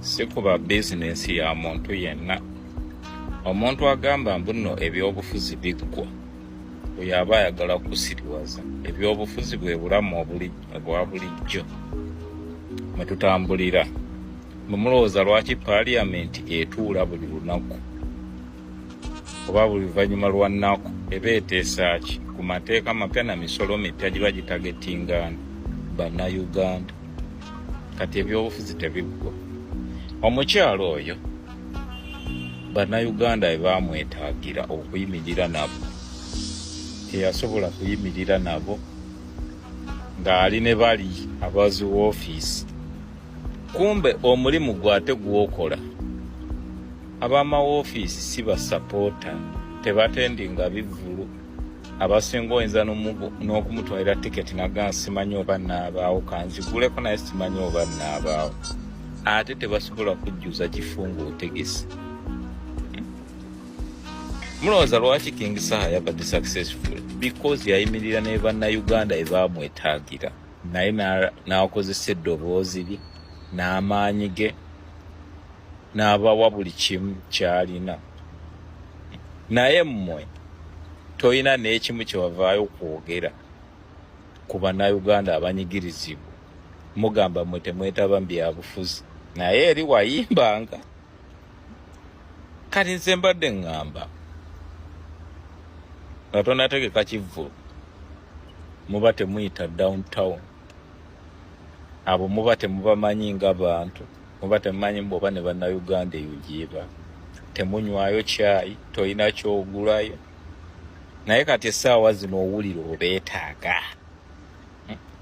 si kuba bizinesi ya muntu yenna. Omuntu agamba mbuno ebyobufuzi biggwa oyo aba ayagala kusiriwaza. Ebyobufuzi bwe bulamu obwa bulijjo mwe tutambulira. Mumulowooza lwaki paaliyamenti etuula buli lunaku oba buli luvannyuma lwa nnaku eba eteesa ki ku mateeka mapya na misolo mipya giba gitagetingana bannayuganda. Kati ebyobufuzi tebiggwa. Omukyalo oyo bannayuganda bwe baamwetaagira okuyimirira nabo teyasobola kuyimirira nabo ng'ali ne bali abazi woofiisi. Kumbe omulimu gwate gw'okola ab'amawoofiisi si basapoota, tebatendinga bivvulu. Abasinga oyinza n'okumutwalira tiketi naga simanyi oba nnaabaawo kanziguleko naye simanyi oba nnaabaawo, ate tebasobola kujjuza kifungo otegese. Mulowooza lwaki King Saha yabadde successful? Because yayimirira ne bannayuganda bwe baamwetaagira naye n'akozesa eddoboozi lye n'amaanyi ge n'abawa buli kimu ky'alina. Naye mmwe toyina n'ekimu kye wavaayo kwogera ku bannayuganda abanyigirizibwa. Mugamba mmwe temwetaba mu byabufuzi naye eri wayimbanga. Kati nze mbadde ŋŋamba nga tonategeka kivvulu muba temuyita downtown, abo muba temubamanyi nga bantu, muba temumanyi bw'oba ne bannayuganda eyo gyeba. Temunywayo kyayi, toyina kyogulayo. Naye kati essaawa zino owulira obeetaaga.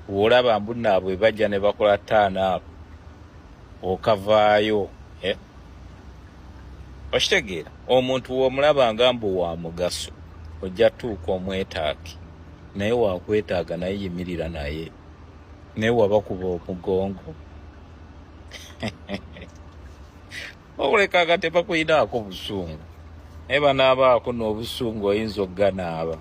Bw'olaba mbunaabwe bajja ne bakola ttaanaabo okavaayo. Okitegeera omuntu w'omulaba nga mbu wa mugaso ojja tuuka omwetaage, naye waakwetaaga naye yimirira naye, naye wabakuba omugongo. Obulekaga tebakuyinaako busungu, naye banaabaako n'obusungu oyinza okuganaaba.